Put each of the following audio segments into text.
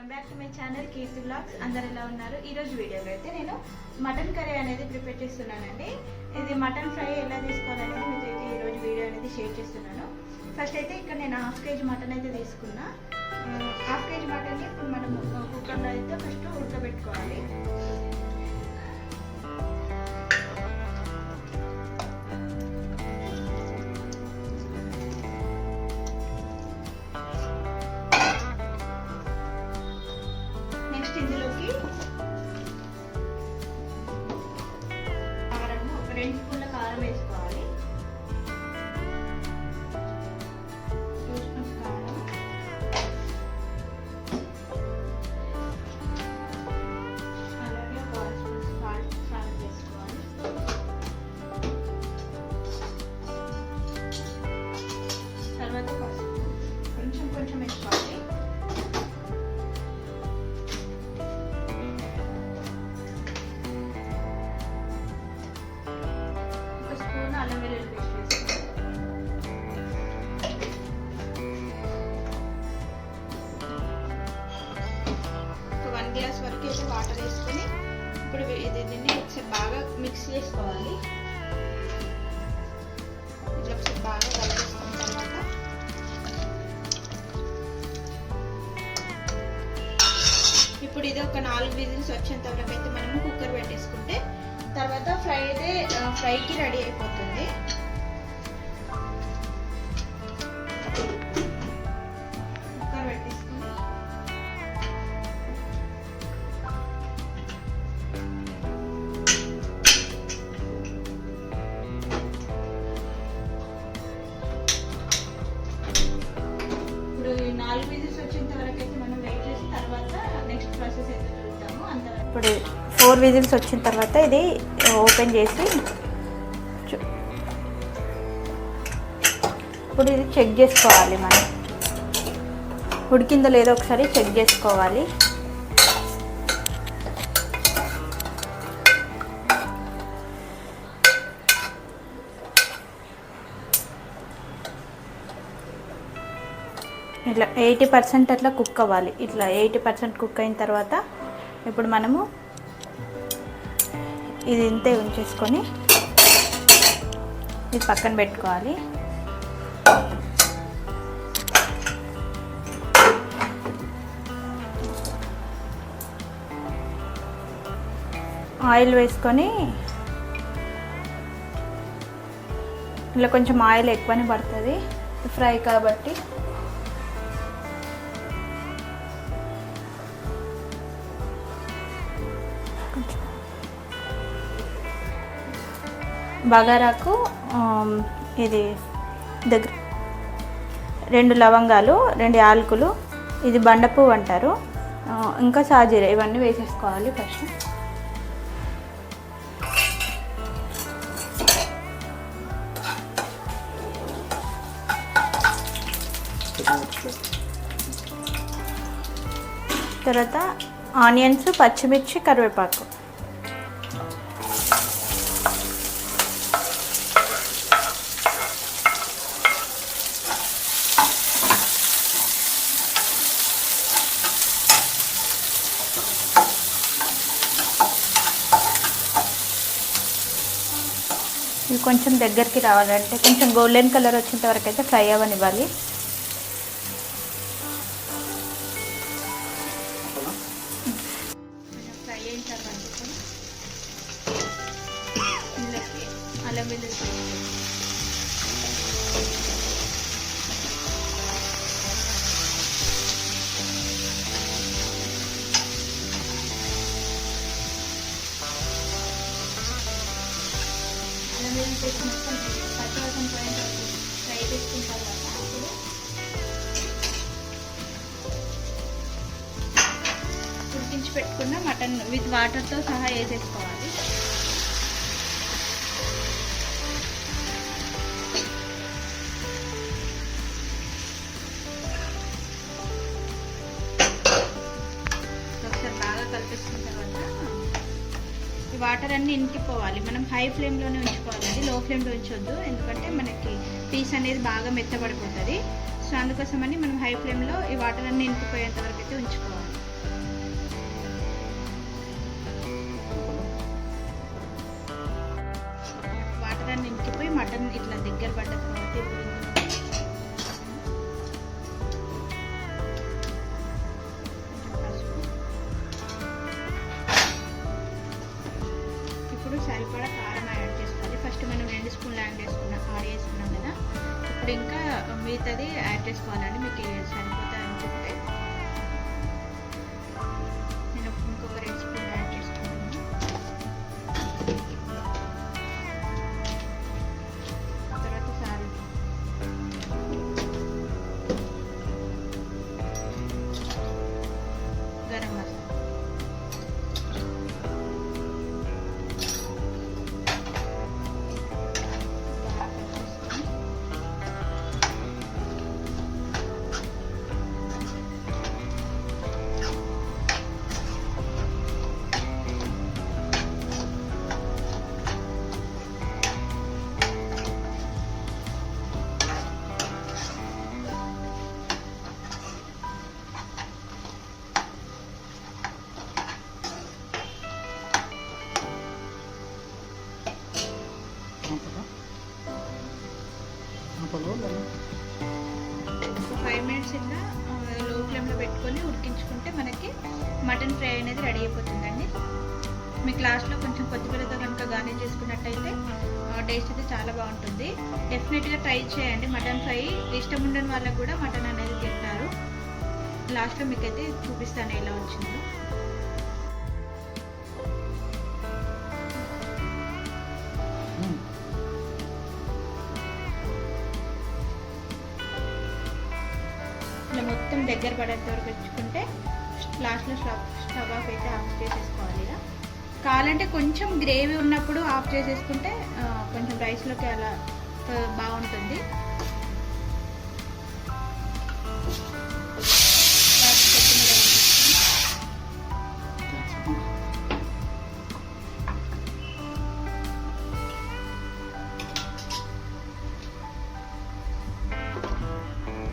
Welcome back to my channel Keerthi blogs. అందరు ఎలా ఉన్నారు? ఈరోజు వీడియోలో అయితే నేను మటన్ కర్రీ అనేది ప్రిపేర్ చేస్తున్నానండి. ఇది మటన్ ఫ్రై ఎలా తీసుకోవాలనేది మీతో అయితే ఈరోజు వీడియో అనేది షేర్ చేస్తున్నాను. ఫస్ట్ అయితే ఇక్కడ నేను హాఫ్ కేజీ మటన్ అయితే తీసుకున్నా. హాఫ్ కేజీ మటన్ని ఇప్పుడు మనం కుక్కర్లో అయితే ఫస్ట్ ఉడకబెట్టుకోవాలి. ఇందులోకి కారం, ఒక 2 స్పూన్ల కారం వేసుకోవాలి. 2 స్పూన్స్ కారం, అలాగే 1 స్పూన్ సాల్ట్ వేసుకోవాలి. తర్వాత పసుపు కొంచెం వేసుకోవాలి. అల్లం వెల్లుల్లి పేస్ట్ వేసుకోవాలి. 1 గ్లాస్ వరకు అయితే వాటర్ వేసుకొని ఇప్పుడు దీన్ని ఒకసారి బాగా మిక్స్ చేసుకోవాలి. ఇట్లా ఒకసారి బాగా కలిపేసుకున్న తర్వాత ఇప్పుడు ఇది ఒక 4 విజిల్స్ వచ్చేంత వరకు అయితే మనము కుక్కర్ పెట్టేసుకుంటే తర్వాత ఫ్రైకి రెడీ అయిపోతుంది. కుక్కర్ పెట్టేసుకుని ఇప్పుడు 4 విజిల్స్ వచ్చేంత వరకు అయితే మనం వెయిట్ చేసి తర్వాత నెక్స్ట్ ప్రాసెస్ అయితే చూద్దాము. అంతవరకు ఇప్పుడు 4 విజిల్స్ వచ్చిన తర్వాత ఇది ఓపెన్ చేసి ఇప్పుడు ఇది చెక్ చేసుకోవాలి. మనం ఉడికిందో లేదో ఒకసారి చెక్ చేసుకోవాలి. ఇట్లా 80% అట్లా కుక్ అవ్వాలి. ఇట్లా 80% కుక్ అయిన తర్వాత ఇప్పుడు మనము ఇది ఇంతే ఉంచేసుకొని ఇది పక్కన పెట్టుకోవాలి. ఆయిల్ వేసుకొని ఇలా కొంచెం ఆయిల్ ఎక్కువనే పడుతుంది ఫ్రై కాబట్టి. బగారాకు ఇది దగ్గర 2 లవంగాలు, 2 యాలకులు, ఇది బండపువ్వు అంటారు, ఇంకా సాజీర, ఇవన్నీ వేసేసుకోవాలి ఫస్ట్. తర్వాత ఆనియన్స్, పచ్చిమిర్చి, కరివేపాకు. ఇది కొంచెం దగ్గరికి రావాలంటే కొంచెం గోల్డెన్ కలర్ వచ్చేంత వరకు అయితే ఫ్రై అవ్వనివ్వాలి. ఫ్రై అయిన తర్వాత ఇందులోకి అల్లం వెల్లుల్లి పేస్ట్, మొత్తం పచ్చివాసన పోయేంత వరకు ఫ్రై చేసుకున్న తర్వాత ఇప్పుడు ఉడికించి పెట్టుకున్న మటన్ విత్ వాటర్తో సహా వేసేసుకోవాలి. ఒకసారి బాగా కలిపేసుకున్న తర్వాత ఈ వాటర్ అన్నీ ఇంకిపోవాలి. మనం హై ఫ్లేమ్లోనే ఉంచుకోవాలండి, లో ఫ్లేమ్లో ఉంచొద్దు, ఎందుకంటే మనకి పీస్ అనేది బాగా మెత్తబడిపోతుంది. సో అందుకోసమని మనం హై ఫ్లేమ్లో ఈ వాటర్ అన్నీ ఇంకిపోయేంత వరకు అయితే ఉంచుకోవాలి. మిగతాది యాడ్ చేసుకోవాలండి. మీకు సరిపోతా అనుకుంటే నేను ఇంకొక 2 స్పూన్లు యాడ్ చేసుకున్నాను. తర్వాత సాల్ట్, గరం మసాలా, ఒక 5 మినిట్స్ ఇట్లా లో ఫ్లేమ్లో పెట్టుకొని ఉడికించుకుంటే మనకి మటన్ ఫ్రై అనేది రెడీ అయిపోతుందండి. మీకు లాస్ట్లో కొంచెం కొత్తిమీరతో కనుక గార్నిష్ చేసుకున్నట్టయితే టేస్ట్ అయితే చాలా బాగుంటుంది. డెఫినెట్గా ట్రై చేయండి. మటన్ ఫ్రై ఇష్టం ఉండని వాళ్ళకు కూడా మటన్ అనేది తింటారు. లాస్ట్లో మీకైతే చూపిస్తాను ఎలా వచ్చిందో. ఇలా మొత్తం దగ్గర పడేంత వరకు వచ్చుకుంటే లాస్ట్లో స్టవ్ ఆఫ్ అయితే ఆఫ్ చేసేసుకోవాలి. ఇలా కావాలంటే కొంచెం గ్రేవీ ఉన్నప్పుడు ఆఫ్ చేసేసుకుంటే కొంచెం రైస్లోకి అలా బాగుంటుంది.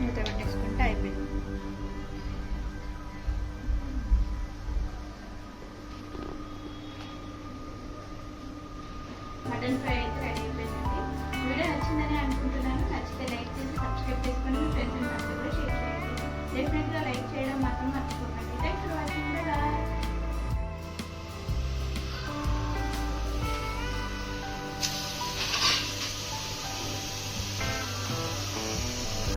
మూత పెట్టేసుకుంటే అయిపోయింది. మటన్ ఫ్రై అయితే రెడీ అయిపోయిందండి. వీడియో నచ్చిందని అనుకుంటున్నాను. నచ్చితే లైక్ చేసి సబ్స్క్రైబ్ చేసుకొని మీ ఫ్రెండ్స్ అండ్ ఫ్యామిలీ కూడా షేర్ చేయండి. డెఫినెట్గా లైక్ చేయడం మాత్రం మర్చిపోకండి. Thanks for watching. బాయ్.